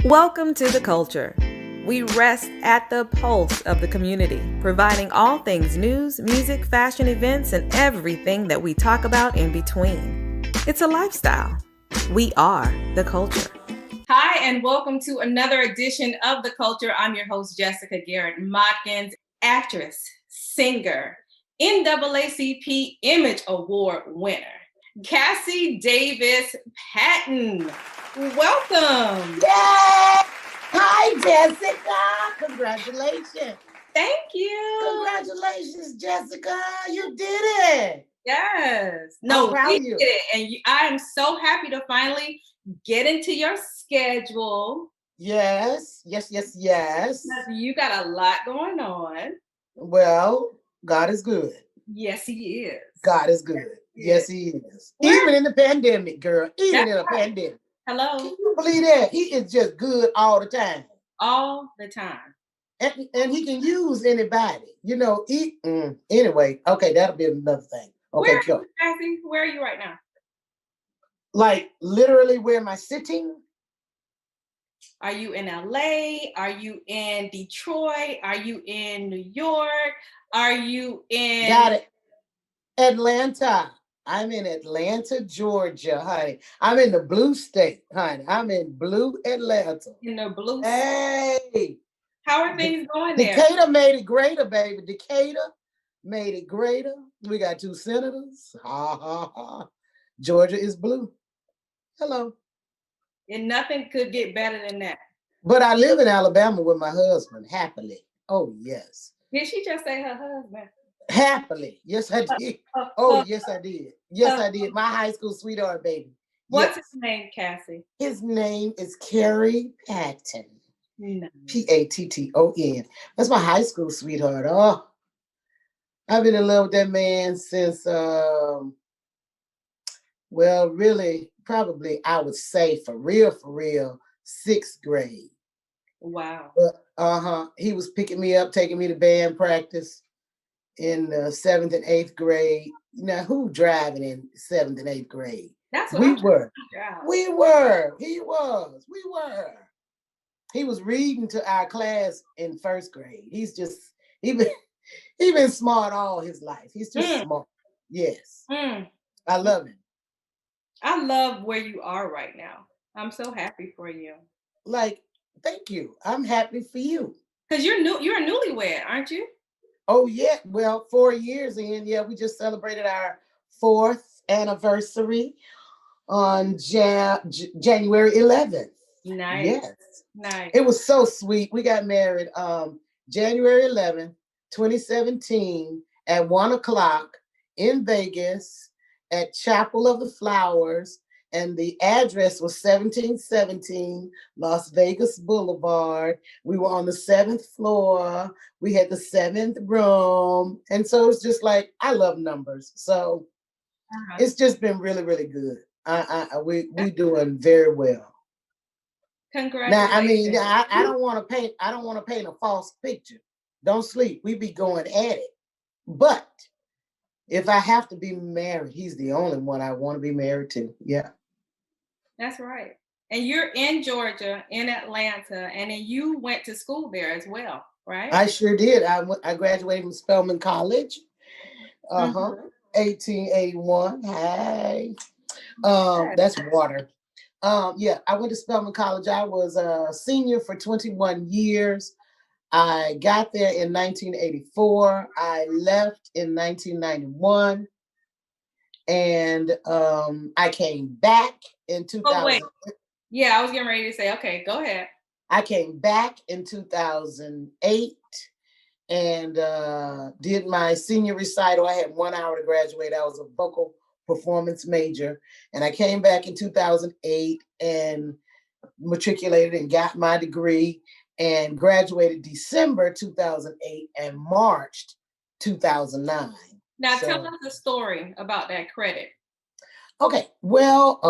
Welcome to The Culture. We rest at the pulse of the community, providing all things news, music, fashion, events, and everything that we talk about in between. It's a lifestyle. We are The Culture. Hi, and welcome to another edition of The Culture. I'm your host, Jessica Garrett-Motkins, actress, singer, NAACP Image Award winner, Cassie Davis Patton. Welcome. Yay! Hi, Jessica. Congratulations. Thank you. Congratulations, Jessica. You did it. Yes. I'm proud we of you. did it. And I am so happy to finally get into your schedule. Yes. You got a lot going on. Well, God is good. Yes, he is. God is good. Yes, he is. Even in the pandemic, girl. Even in a right. pandemic. Hello. Can you believe that? He is just good all the time. All the time. And he can use anybody. You know, anyway, okay, that'll be another thing. Okay, Cassie, where are you right now? Like literally where am I sitting? Are you in LA? Are you in Detroit? Are you in New York? Are you in... Got it. Atlanta. I'm in Atlanta, Georgia, honey. I'm in the blue state, honey. I'm in blue Atlanta. In the blue state. Hey. How are things going there? Decatur made it greater, baby. Decatur made it greater. We got 2 senators. Ha, ha, ha. Georgia is blue. Hello. And nothing could get better than that. But I live in Alabama with my husband, happily. Oh, yes. Did she just say her husband? Happily. Yes, I did. Oh, yes, I did. Yes, I did. My high school sweetheart, baby. What's his name, Cassie? His name is Kerry Patton. No. Patton. That's my high school sweetheart. Oh, I've been in love with that man since, well, really, probably, I would say for real, 6th grade. Wow. He was picking me up, taking me to band practice in 7th and 8th grade. Now, who driving in 7th and 8th grade? That's what we were. He was. He was reading to our class in 1st grade. He's just, he been smart all his life. He's just smart. Yes. I love him. I love where you are right now. I'm so happy for you. Like, thank you. I'm happy for you. Because you're a newlywed, aren't you? Oh, yeah. Well, 4 years in. Yeah, we just celebrated our 4th anniversary on January 11th. Nice. Yes. Nice. It was so sweet. We got married January 11th, 2017 at 1:00 in Vegas at Chapel of the Flowers. And the address was 1717 Las Vegas Boulevard. We were on the 7th floor. We had the 7th room. And so it's just like, I love numbers. So it's just been really, really good. We doing very well. Congratulations. Now, I mean, I don't want to paint a false picture. Don't sleep. We be going at it. But if I have to be married, he's the only one I want to be married to. Yeah. That's right. And you're in Georgia, in Atlanta, and then you went to school there as well, right? I sure did. I graduated from Spelman College. 1881. Hey. That's water. Yeah, I went to Spelman College. I was a senior for 21 years. I got there in 1984. I left in 1991. And I came back in 2000. Oh, wait. Yeah, I was getting ready to say, okay, go ahead. I came back in 2008 and did my senior recital. I had 1 hour to graduate. I was a vocal performance major. And I came back in 2008 and matriculated and got my degree and graduated December 2008 and March 2009. Now tell us the story about that credit. Okay, well,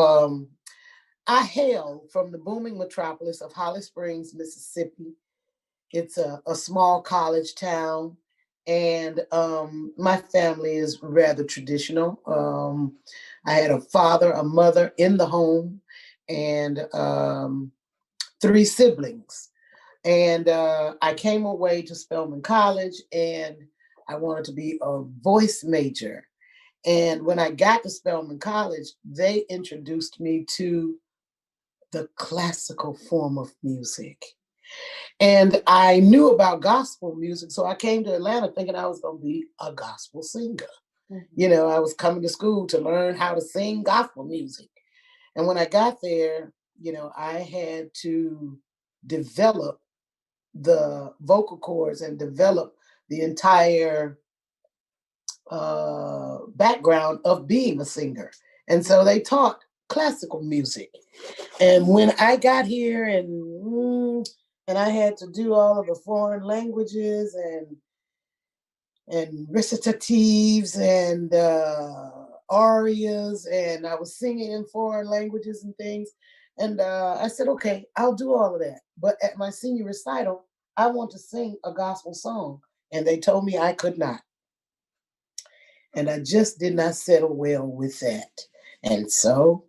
I hail from the booming metropolis of Holly Springs, Mississippi. It's a small college town, and my family is rather traditional. I had a father, a mother in the home, and 3 siblings. And I came away to Spelman College, and I wanted to be a voice major. And when I got to Spelman College, they introduced me to the classical form of music. And I knew about gospel music, so I came to Atlanta thinking I was going to be a gospel singer. I was coming to school to learn how to sing gospel music. And when I got there, I had to develop the vocal cords and develop the entire background of being a singer. And so they taught classical music. And when I got here and I had to do all of the foreign languages and recitatives and arias, and I was singing in foreign languages and things. And I said, okay, I'll do all of that. But at my senior recital, I want to sing a gospel song. And they told me I could not. And I just did not settle well with that. And so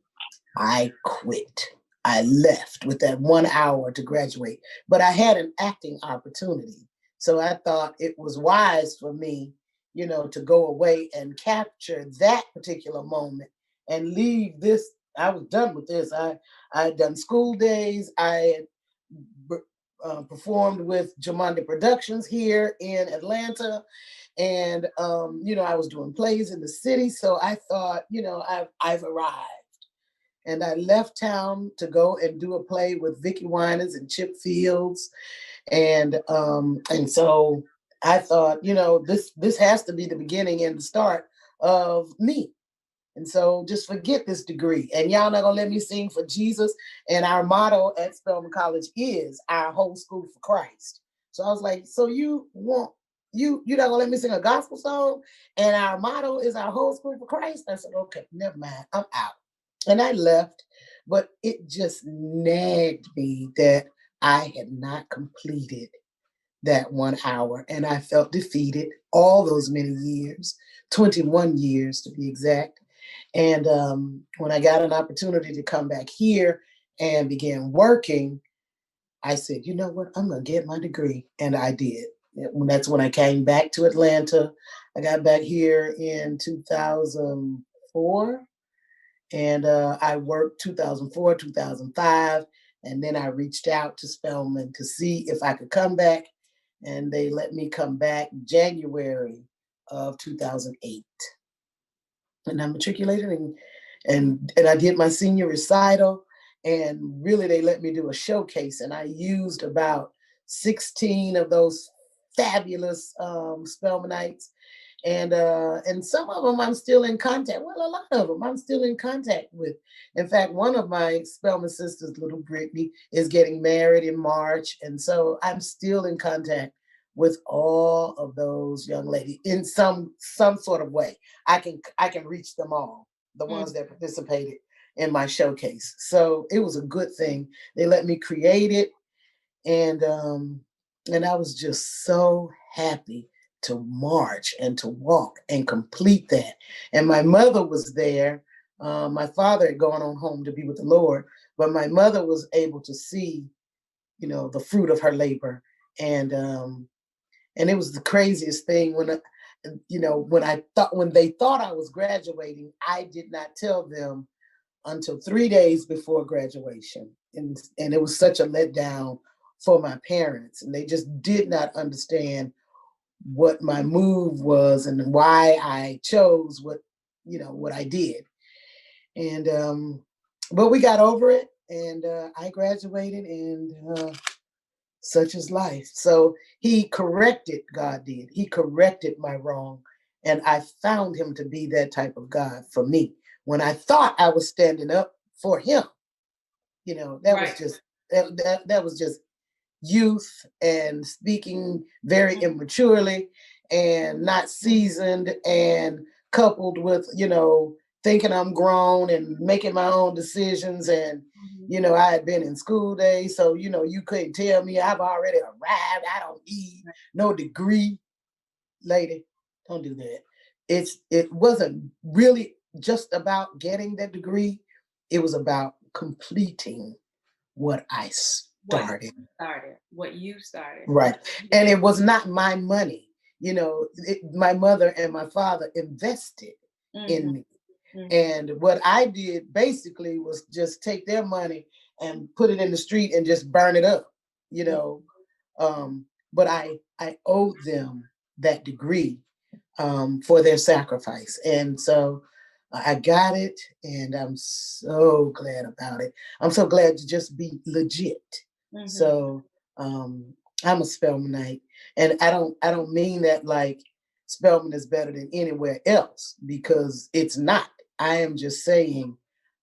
I quit. I left with that 1 hour to graduate. But I had an acting opportunity. So I thought it was wise for me, to go away and capture that particular moment and leave this. I was done with this. I had done School Daze. I had performed with Jamanda Productions here in Atlanta. And, I was doing plays in the city. So I thought, I've arrived. And I left town to go and do a play with Vicki Winans and Chip Fields. And so I thought, this has to be the beginning and the start of me. And so just forget this degree. And y'all not gonna let me sing for Jesus. And our motto at Spelman College is our whole school for Christ. So I was like, so you're not gonna let me sing a gospel song? And our motto is our whole school for Christ? I said, okay, never mind, I'm out. And I left, but it just nagged me that I had not completed that 1 hour. And I felt defeated all those many years, 21 years to be exact. And when I got an opportunity to come back here and begin working, I said, you know what, I'm going to get my degree. And I did. That's when I came back to Atlanta. I got back here in 2004. And I worked 2004, 2005. And then I reached out to Spelman to see if I could come back. And they let me come back January of 2008. And I matriculated and I did my senior recital. And really, they let me do a showcase. And I used about 16 of those fabulous Spelmanites. And some of them I'm still in contact. Well, a lot of them I'm still in contact with. In fact, one of my Spelman sisters, little Brittany, is getting married in March. And so I'm still in contact with all of those young ladies in some sort of way. I can reach them all, the ones that participated in my showcase. So it was a good thing. They let me create it. And I was just so happy to march and to walk and complete that. And my mother was there. My father had gone on home to be with the Lord, but my mother was able to see, the fruit of her labor. And it was the craziest thing when they thought I was graduating, I did not tell them until 3 days before graduation. And it was such a letdown for my parents. And they just did not understand what my move was and why I chose what I did. And but we got over it, and I graduated, and such is life. So God did. He corrected my wrong. And I found him to be that type of God for me. When I thought I was standing up for him, that was just youth and speaking very immaturely and not seasoned, and coupled with, thinking I'm grown and making my own decisions. And, I had been in School Daze. So, you couldn't tell me I've already arrived. I don't need no degree. Lady, don't do that. It wasn't really just about getting that degree. It was about completing what I started. What you started. Right. And it was not my money. You know, my mother and my father invested in me. And what I did basically was just take their money and put it in the street and just burn it up, you know. But I owed them that degree for their sacrifice. And so I got it, and I'm so glad about it. I'm so glad to just be legit. So I'm a Spelmanite, and I don't mean that like Spelman is better than anywhere else, because it's not. I am just saying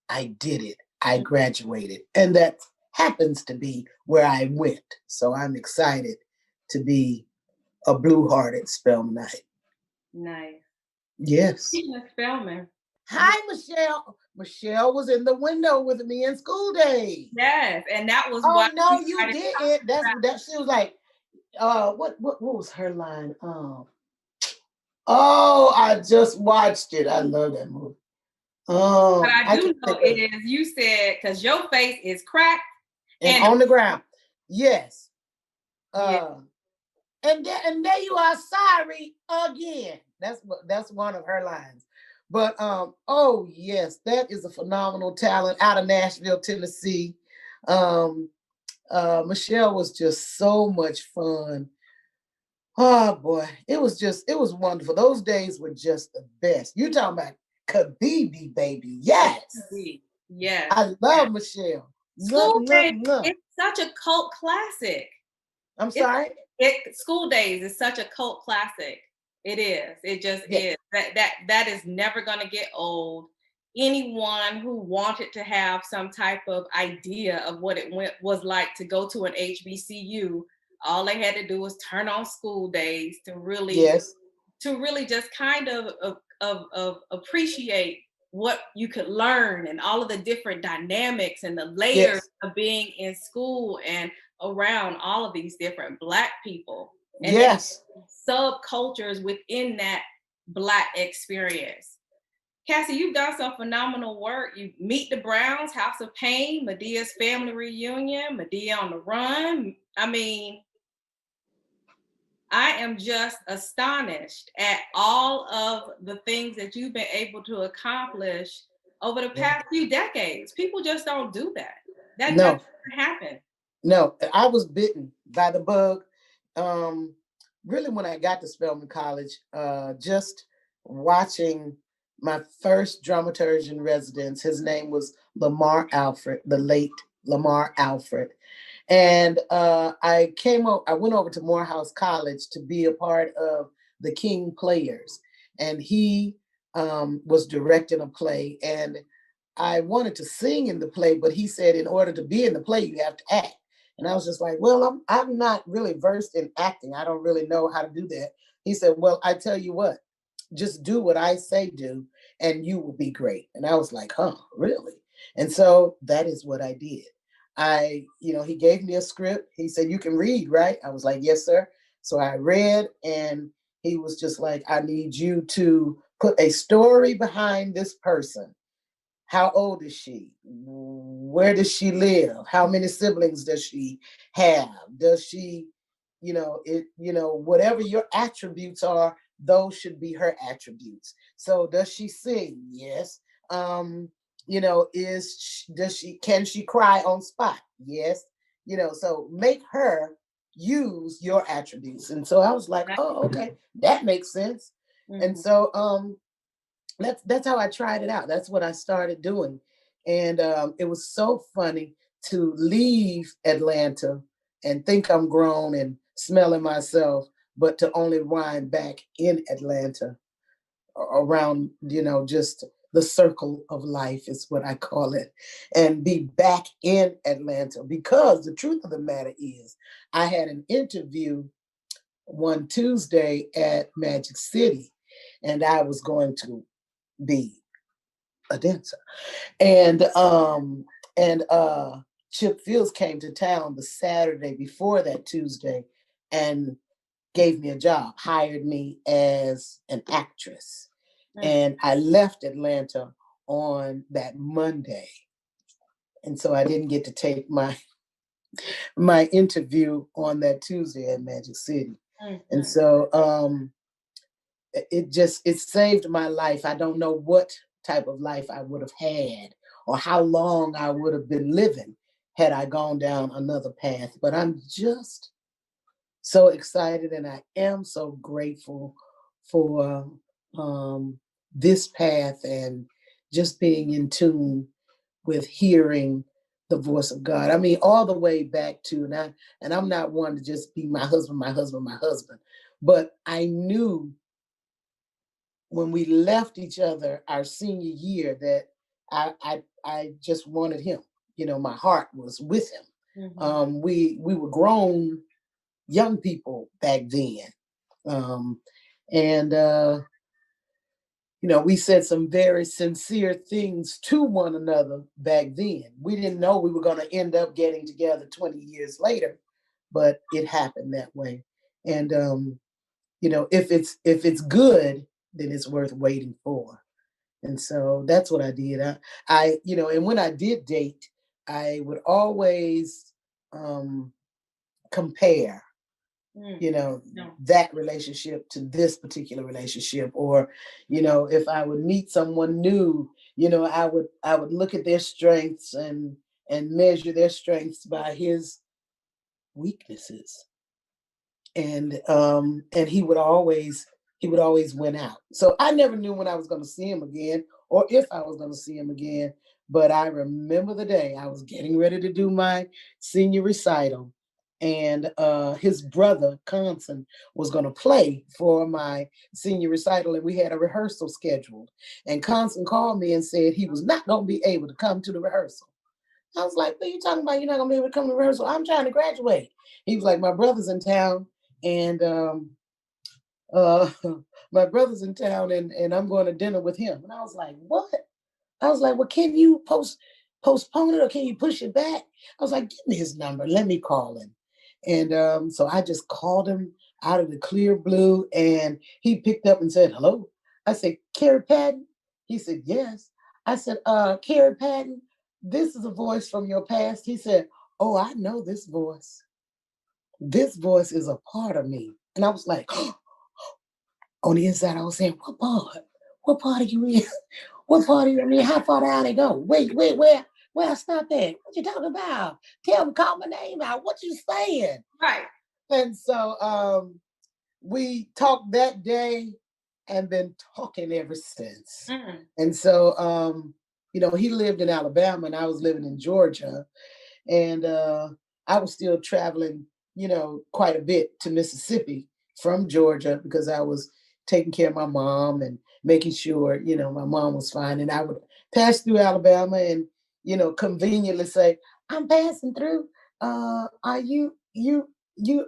I did it. I graduated, and that happens to be where I went. So I'm excited to be a blue-hearted Spelmanite. Nice. Yes. Spelman. Hi, Michelle. Michelle was in the window with me in School Daze. Yes, and that was why. Oh no, you didn't. That she was like, what was her line? Oh, I just watched it. I love that movie. But I do know it is. You said because your face is cracked and on the ground. Yes. Yeah. And there you are, sorry again. That's one of her lines. But oh yes, that is a phenomenal talent out of Nashville, Tennessee. Michelle was just so much fun. Oh boy, it was wonderful. Those days were just the best. You talking about Kabibi, baby? Yes, yes. I love Michelle. School Daze, it's such a cult classic. I'm sorry. School Daze is such a cult classic. It is. It just is. That is never gonna get old. Anyone who wanted to have some type of idea of what it was like to go to an HBCU, all they had to do was turn on School Daze to really, just kind of appreciate what you could learn and all of the different dynamics and the layers of being in school and around all of these different Black people and subcultures within that Black experience. Cassie, you've done some phenomenal work. You Meet the Browns, House of Payne, Madea's Family Reunion, Madea on the Run. I mean, I am just astonished at all of the things that you've been able to accomplish over the past few decades. People just don't do that. That doesn't happen. No, I was bitten by the bug. Really, when I got to Spelman College, just watching my first dramaturge in residence. His name was Lamar Alfred, the late Lamar Alfred. And I went over to Morehouse College to be a part of the King Players. And he was directing a play. And I wanted to sing in the play, but he said, in order to be in the play, you have to act. And I was just like, well, I'm not really versed in acting. I don't really know how to do that. He said, well, I tell you what, just do what I say do, and you will be great. And I was like, huh, really? And so that is what I did. He gave me a script. He said, you can read, right? I was like, yes, sir. So I read, and he was just like, I need you to put a story behind this person. How old is she? Where does she live? How many siblings does she have? Does she, whatever your attributes are, those should be her attributes. So does she sing? Yes. Can she cry on spot? Yes. So make her use your attributes. And so I was like, oh, okay, that makes sense. Mm-hmm. And so that's how I tried it out. That's what I started doing. And it was so funny to leave Atlanta and think I'm grown and smelling myself, but to only wind back in Atlanta around, just the circle of life is what I call it, and be back in Atlanta. Because the truth of the matter is, I had an interview one Tuesday at Magic City, and I was going to be a dancer. And Chip Fields came to town the Saturday before that Tuesday and gave me a job, hired me as an actress. Mm-hmm. And I left Atlanta on that Monday. And so I didn't get to take my my interview on that Tuesday at Magic City. Mm-hmm. And so it saved my life. I don't know what type of life I would have had or how long I would have been living had I gone down another path. But I'm just so excited, and I am so grateful for this path and just being in tune with hearing the voice of God. I mean, all the way back to, and I'm not one to just be my husband, but I knew when we left each other our senior year that I just wanted him. You know, my heart was with him. Mm-hmm. We were grown young people back then. And we said some very sincere things to one another back then. We didn't know we were going to end up getting together 20 years later, but it happened that way. And if it's good, then it's worth waiting for. And so that's what I did. And when I did date, I would always compare that relationship to this particular relationship. Or if I would meet someone new, I would look at their strengths and measure their strengths by his weaknesses. And he would always win out. So I never knew when I was going to see him again or if I was going to see him again. But I remember the day I was getting ready to do my senior recital, and his brother, Conson, was going to play for my senior recital, and we had a rehearsal scheduled. And Conson called me and said he was not going to be able to come to the rehearsal. I was like, what are you talking about? You're not going to be able to come to rehearsal? I'm trying to graduate. He was like, my brother's in town, and my brother's in town, and I'm going to dinner with him. And I was like, what? I was like, well, can you postpone it, or can you push it back? I was like, give me his number. Let me call him. And so I just called him out of the clear blue, and he picked up and said, hello. I said, Carrie Patton? He said, yes. I said, Carrie Patton, this is a voice from your past. He said, oh, I know this voice. This voice is a part of me. And I was like, on the inside, I was saying, what part? What part are you in? What part are you in? How far down they go? Wait, where I stop at? What you talking about? Tell me, call my name out. What you saying? Right. And so we talked that day and been talking ever since. Mm-hmm. And so, he lived in Alabama and I was living in Georgia. And I was still traveling, quite a bit to Mississippi from Georgia because I was taking care of my mom and making sure, my mom was fine. And I would pass through Alabama and, conveniently say, I'm passing through. Are you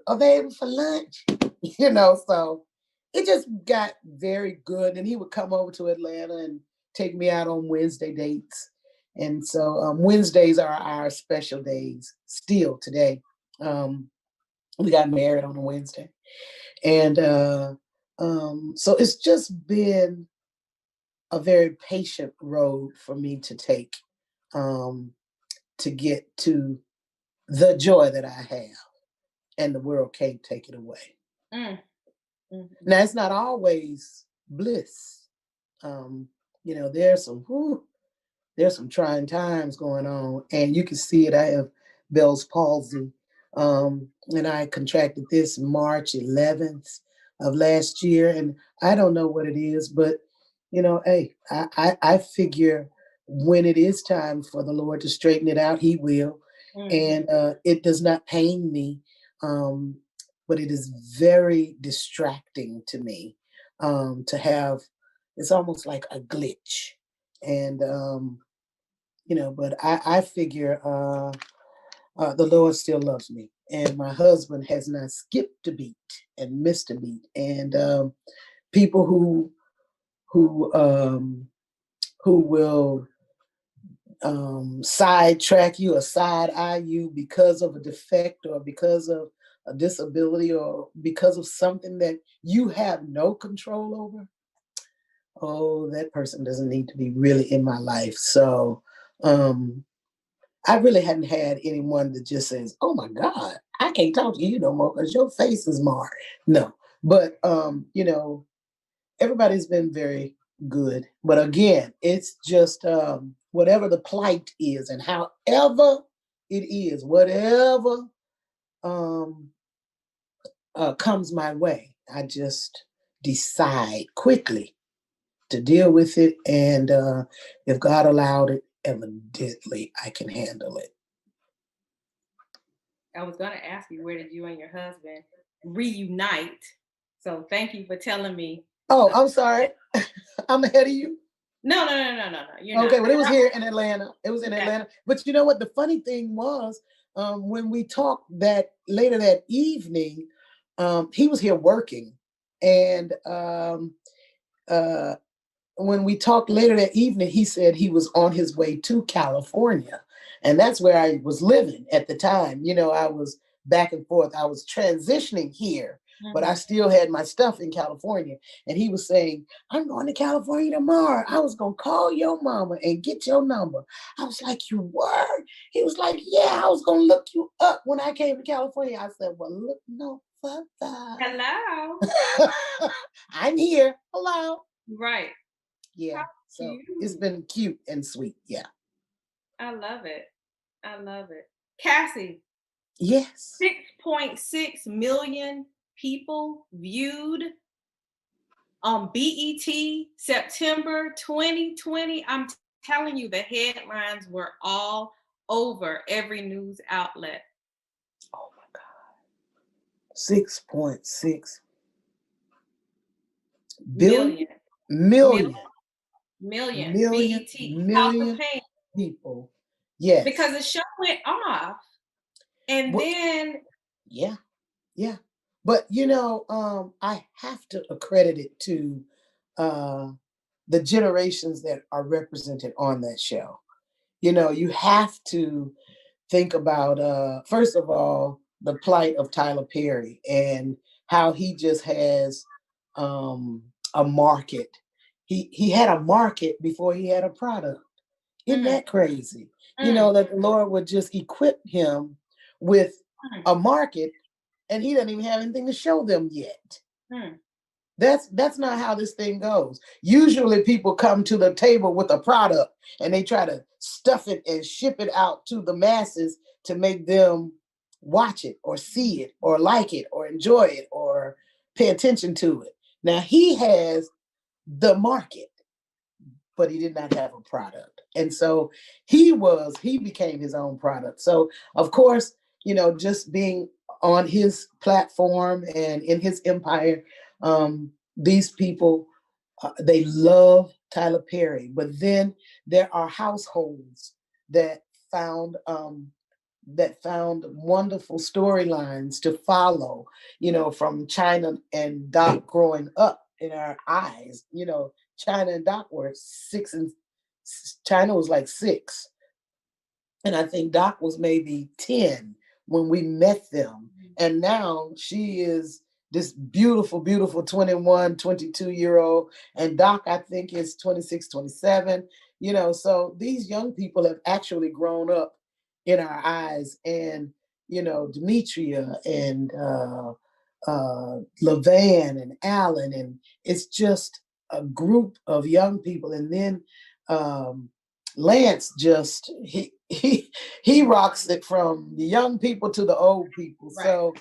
available for lunch? So it just got very good. And he would come over to Atlanta and take me out on Wednesday dates. And so Wednesdays are our special days still today. We got married on a Wednesday. And so it's just been a very patient road for me to take to get to the joy that I have. And the world can't take it away. Mm-hmm. Now, it's not always bliss. There's some trying times going on, and you can see it. I have Bell's palsy, and I contracted this March 11th of last year, and I don't know what it is, but hey, I figure when it is time for the Lord to straighten it out, He will, and it does not pain me, but it is very distracting to me to have. It's almost like a glitch, and but I figure the Lord still loves me, and my husband has not skipped a beat and missed a beat. And people who will sidetrack you or side eye you because of a defect or because of a disability or because of something that you have no control over, oh, that person doesn't need to be really in my life. So I really hadn't had anyone that just says, "Oh my God, I can't talk to you no more because your face is marred." No, but everybody's been very good. But again, it's just whatever the plight is, and however it is, whatever um, comes my way, I just decide quickly to deal with it. And if God allowed it, evidently I can handle it. I was going to ask you, where did you and your husband reunite? So thank you for telling me. Oh, I'm sorry. I'm ahead of you. No. You're not. Okay, well, it was here in Atlanta. It was in Yeah. Atlanta. But you know what? The funny thing was, when we talked that later that evening, he was here working. And when we talked later that evening, he said he was on his way to California. And that's where I was living at the time. I was back and forth. I was transitioning here, but I still had my stuff in California. And he was saying, "I'm going to California tomorrow. I was going to call your mama and get your number." I was like, "You were?" He was like, "Yeah, I was going to look you up when I came to California." I said, "Well, look no further." Hello. I'm here. Hello. Right. Yeah. So it's been cute and sweet. Yeah. I love it. Cassie. Yes. 6.6 million people viewed on BET September 2020. I'm telling you, the headlines were all over every news outlet. Oh my God. 6.6 billion. Million. BET, House of Payne. People. Yes. Because the show went off. And then. Yeah. But I have to accredit it to the generations that are represented on that show. You have to think about, first of all, the plight of Tyler Perry and how he just has a market. He had a market before he had a product. Isn't that crazy? That the Lord would just equip him with a market, and he doesn't even have anything to show them yet. That's not how this thing goes. Usually people come to the table with a product and they try to stuff it and ship it out to the masses to make them watch it or see it or like it or enjoy it or pay attention to it. Now he has the market, but he did not have a product. And so he became his own product. So of course, just being on his platform and in his empire, these people, they love Tyler Perry. But then there are households that found wonderful storylines to follow, from China and Doc growing up in our eyes. China and Doc were 6 and China was like 6. And I think Doc was maybe 10 when we met them. And now she is this beautiful, beautiful 21, 22-year-old. And Doc, I think, is 26, 27. So these young people have actually grown up in our eyes. And, Demetria and LeVan and Alan. And it's just a group of young people. And then Lance just he rocks it from the young people to the old people. Right. So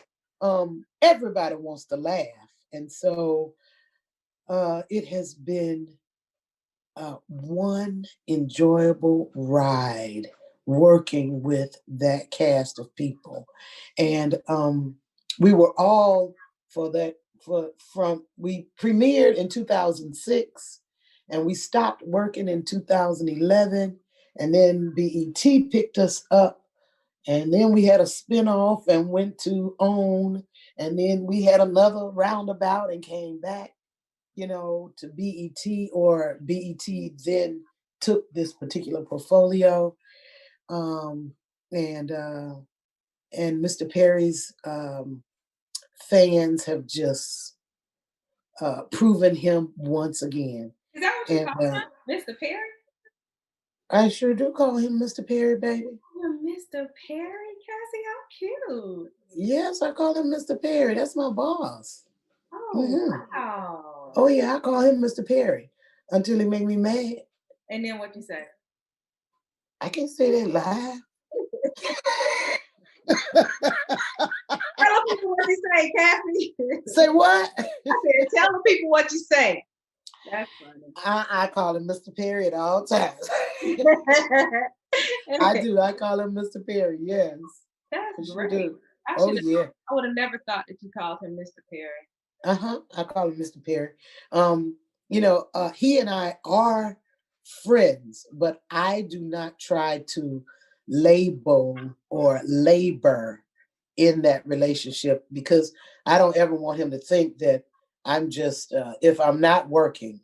everybody wants to laugh, and so it has been one enjoyable ride working with that cast of people, and we were all we premiered in 2006. And we stopped working in 2011, and then BET picked us up, and then we had a spinoff and went to OWN, and then we had another roundabout and came back, to BET, or BET then took this particular portfolio, and Mr. Perry's fans have just proven him once again. Is that what you call him, Mr. Perry? I sure do call him Mr. Perry, baby. Mr. Perry, Cassie, how cute. Yes, I call him Mr. Perry. That's my boss. Oh, Hmm. wow. Oh yeah, I call him Mr. Perry until he make me mad. And then what you say? I can't say that live. Tell the people what you say, Cassie. Say what? I said, tell the people what you say. That's funny. I call him Mr. Perry at all times. I do. I call him Mr. Perry. Yes. That's Sure great. do. Oh yeah. I would have never thought that you called him Mr. Perry. I call him Mr. Perry. He and I are friends, but I do not try to label or labor in that relationship because I don't ever want him to think that I'm just if I'm not working,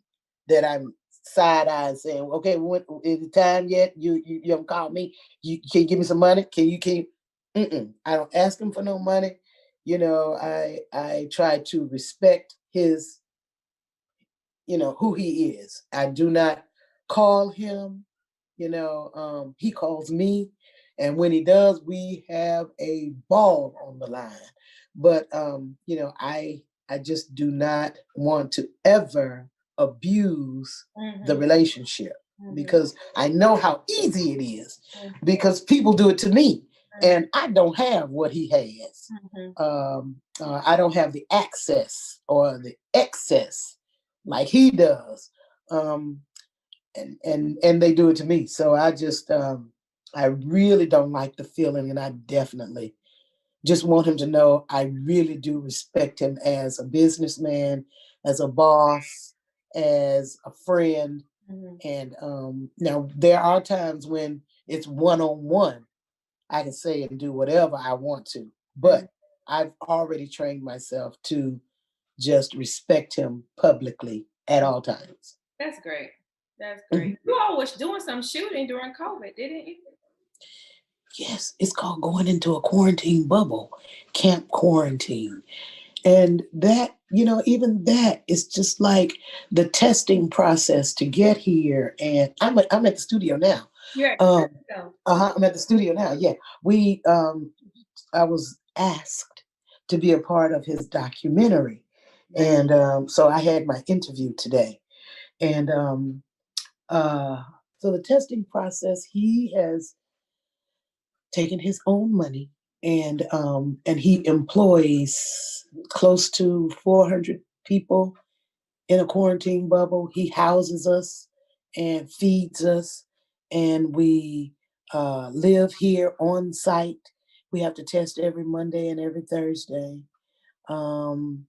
that I'm side eye saying, okay, when is it time yet? You haven't called me. You can you give me some money? Can you keep? I don't ask him for no money. I try to respect his, who he is. I do not call him, he calls me. And when he does, we have a ball on the line. But, I just do not want to ever abuse the relationship because I know how easy it is because people do it to me and I don't have what he has. I don't have the access or the excess like he does. And they do it to me. So I really don't like the feeling, and I definitely just want him to know I really do respect him as a businessman, as a boss, as a friend. And now there are times when it's one-on-one. I can say and do whatever I want to, but I've already trained myself to just respect him publicly at all times. That's great. That's great. You all was doing some shooting during COVID, didn't you? Yes, it's called going into a quarantine bubble, camp quarantine. And that, even that is just like the testing process to get here. And I'm at the studio now. Yeah. I'm at the studio now. Yeah. I was asked to be a part of his documentary. And so I had my interview today. And so the testing process, he has taken his own money and he employs close to 400 people in a quarantine bubble. He houses us and feeds us, and we live here on site. We have to test every Monday and every Thursday. And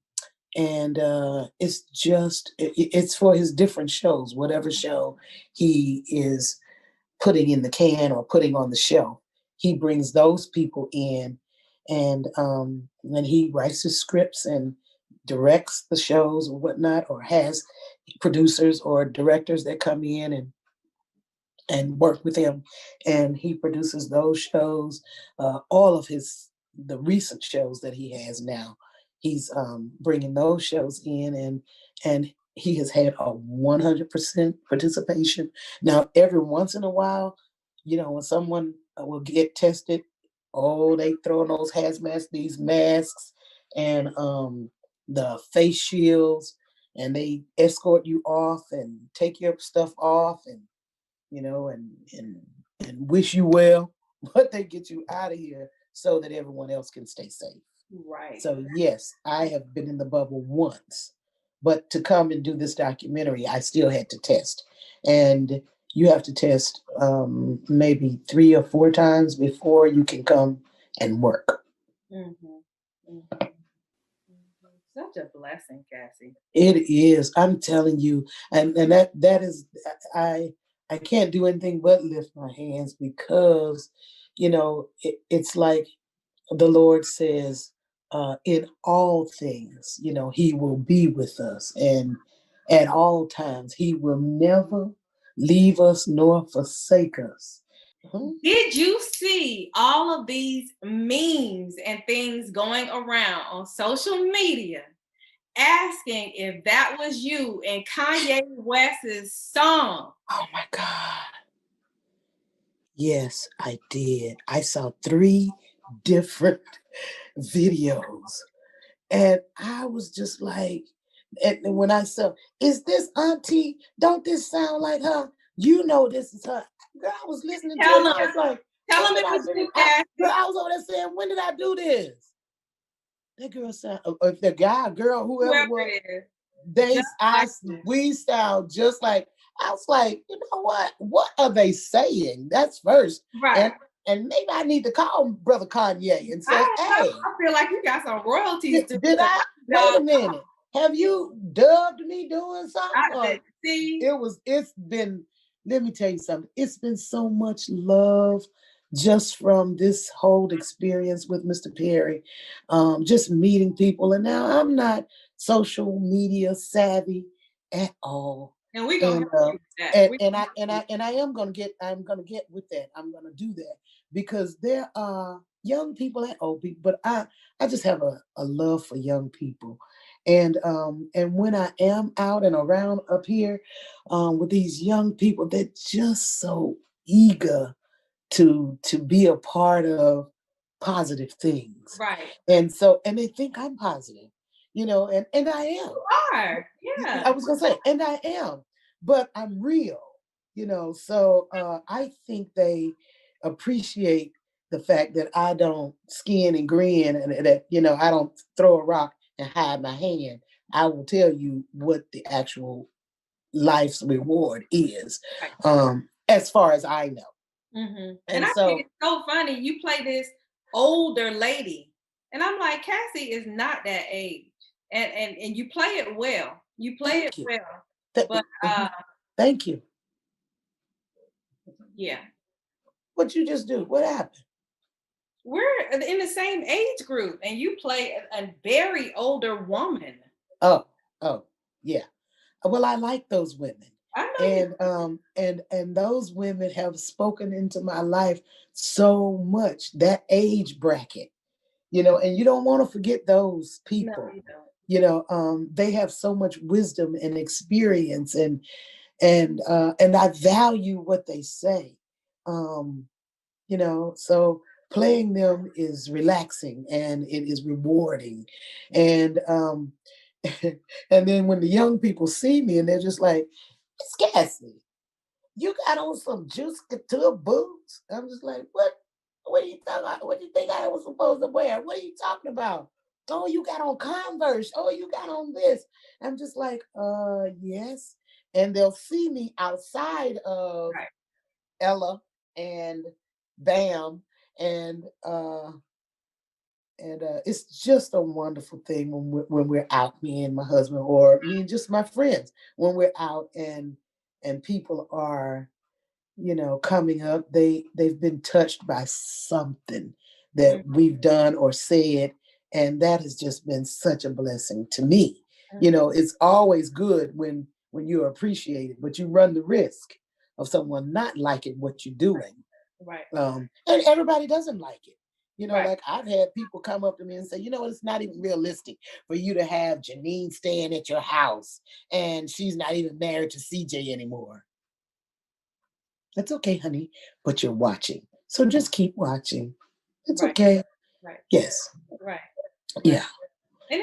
it's for his different shows, whatever show he is putting in the can or putting on the shelf. He brings those people in, and then he writes his scripts and directs the shows or whatnot, or has producers or directors that come in and work with him, and he produces those shows. All of the recent shows that he has now, he's bringing those shows in, and he has had a 100% participation. Now, every once in a while, when someone will get tested, they throw in those hazmat, these masks, and the face shields, and they escort you off and take your stuff off, and and wish you well, but they get you out of here so that everyone else can stay safe. Right. So yes, I have been in the bubble once, but to come and do this documentary, I still had to test. And you have to test maybe 3 or 4 times before you can come and work. Such a blessing, Cassie. It is. I'm telling you, and that is, I can't do anything but lift my hands because, it's like the Lord says, in all things, He will be with us, and at all times He will never leave us nor forsake us. Did you see all of these memes and things going around on social media asking if that was you in Kanye West's song? Oh my God. Yes, I did. I saw 3 different videos. And I was just like, and when I saw, is this Auntie? Don't this sound like her? You know this is her. Girl, I was listening to it Tell and them, I was like, tell when them did it I was do you, this? Cassie. Girl, I was over there saying, when did I do this? That girl sound, if the guy, girl, whoever it Whoever was, it is, they, just like you. we sound just like, I was like, you know what? What are they saying? That's first. Right. And maybe I need to call Brother Kanye and say, hey, I feel like you got some royalties to did I, wait a minute. Have you dubbed me doing something? Or see. it's been, let me tell you something. It's been so much love just from this whole experience with Mr. Perry, just meeting people. And now I'm not social media savvy at all. And we're gonna help you with that. And I am gonna get with that. I'm gonna do that because there are young people and old people, but I just have a love for young people. And when I am out and around up here with these young people, they're just so eager to be a part of positive things. Right. And they think I'm positive, and I am. You are. Yeah. I was gonna say, and I am, but I'm real, so I think they appreciate the fact that I don't skin and grin and that, I don't throw a rock and hide my hand. I will tell you what the actual life's reward is, Right. as far as I know. Mm-hmm. And I think it's so funny. You play this older lady, and I'm like, Cassie is not that age, and you play it well. You play it well, but thank you. Yeah. What'd you just do? What happened? We're in the same age group, and you play a very older woman. Oh, yeah. Well, I like those women. I know. And those women have spoken into my life so much, that age bracket, and you don't want to forget those people. No, you don't. They have so much wisdom and experience, and I value what they say. So playing them is relaxing and it is rewarding. And and then when the young people see me and they're just like, Miss Cassie, you got on some Juice Couture boots? I'm just like, what? What are you talking about? What do you think I was supposed to wear? What are you talking about? Oh, you got on Converse. Oh, you got on this. I'm just like, yes. And they'll see me outside of Ella and Bam, and it's just a wonderful thing when we're out, me and my husband, or me and just my friends, when we're out and people are, coming up. They've been touched by something that we've done or said, and that has just been such a blessing to me. It's always good when you're appreciated, but you run the risk of someone not liking what you're doing. Right. And everybody doesn't like it. Like I've had people come up to me and say, it's not even realistic for you to have Janine staying at your house and she's not even married to CJ anymore. That's okay, honey, but you're watching. So just keep watching. It's okay. Right. Yes. Right. Yeah.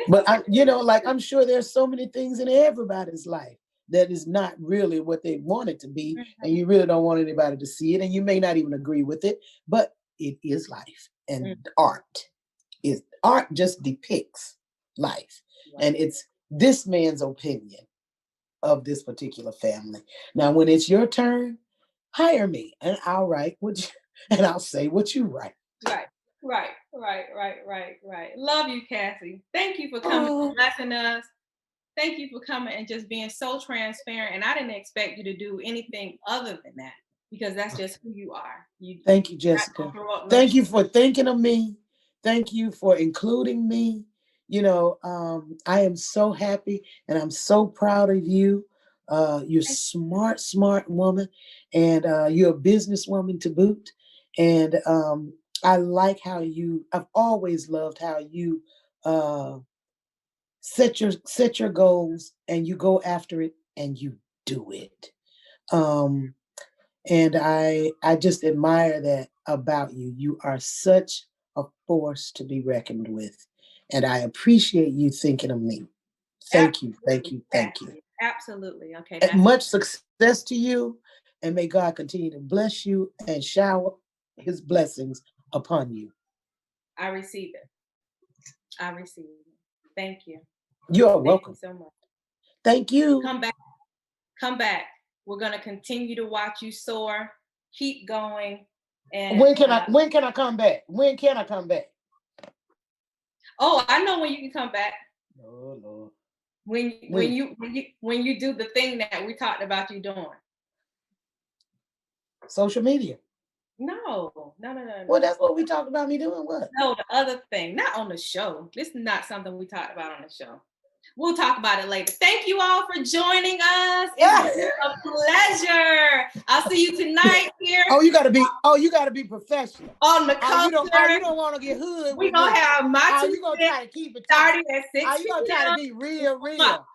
But I'm sure there's so many things in everybody's life that is not really what they want it to be. And you really don't want anybody to see it. And you may not even agree with it, but it is life. And art just depicts life. And it's this man's opinion of this particular family. Now, when it's your turn, hire me and I'll write what you, and I'll say what you write. Right. Love you, Cassie. Thank you for coming and blessing us. Thank you for coming and just being so transparent. And I didn't expect you to do anything other than that because that's just who you are. Thank you, Jessica. Thank you for thinking of me. Thank you for including me. I am so happy and I'm so proud of you. You're smart woman, and you're a businesswoman to boot. And I like how I've always loved how you set your goals and you go after it and you do it. And I just admire that about you. You are such a force to be reckoned with. And I appreciate you thinking of me. Thank you. Absolutely. Okay. And much success to you. And may God continue to bless you and shower his blessings upon you. I receive it. Thank you. You're welcome. Thank you so much. Thank you. Come back. We're going to continue to watch you soar. Keep going. And when can I come back? When can I come back? Oh, I know when you can come back. Oh Lord. When you do the thing that we talked about you doing. Social media. No. Well, that's what we talked about me doing. What? No, the other thing, not on the show. This is not something we talked about on the show. We'll talk about it later. Thank you all for joining us. It's been a pleasure. I'll see you tonight here. You gotta be professional. On the culture. You don't want to get hood. We're gonna have my you gonna try to keep it starting at 6 you gonna try to be real.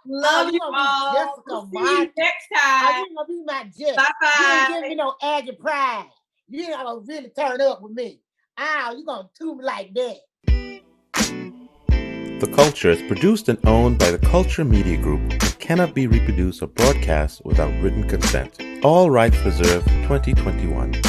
Love you all. We'll see you next time. You gonna be my Jess. Bye-bye. You ain't give me no aggy pride. You ain't gonna really turn up with me. You gonna do me like that. The Culture is produced and owned by the Culture Media Group and cannot be reproduced or broadcast without written consent. All rights reserved 2021.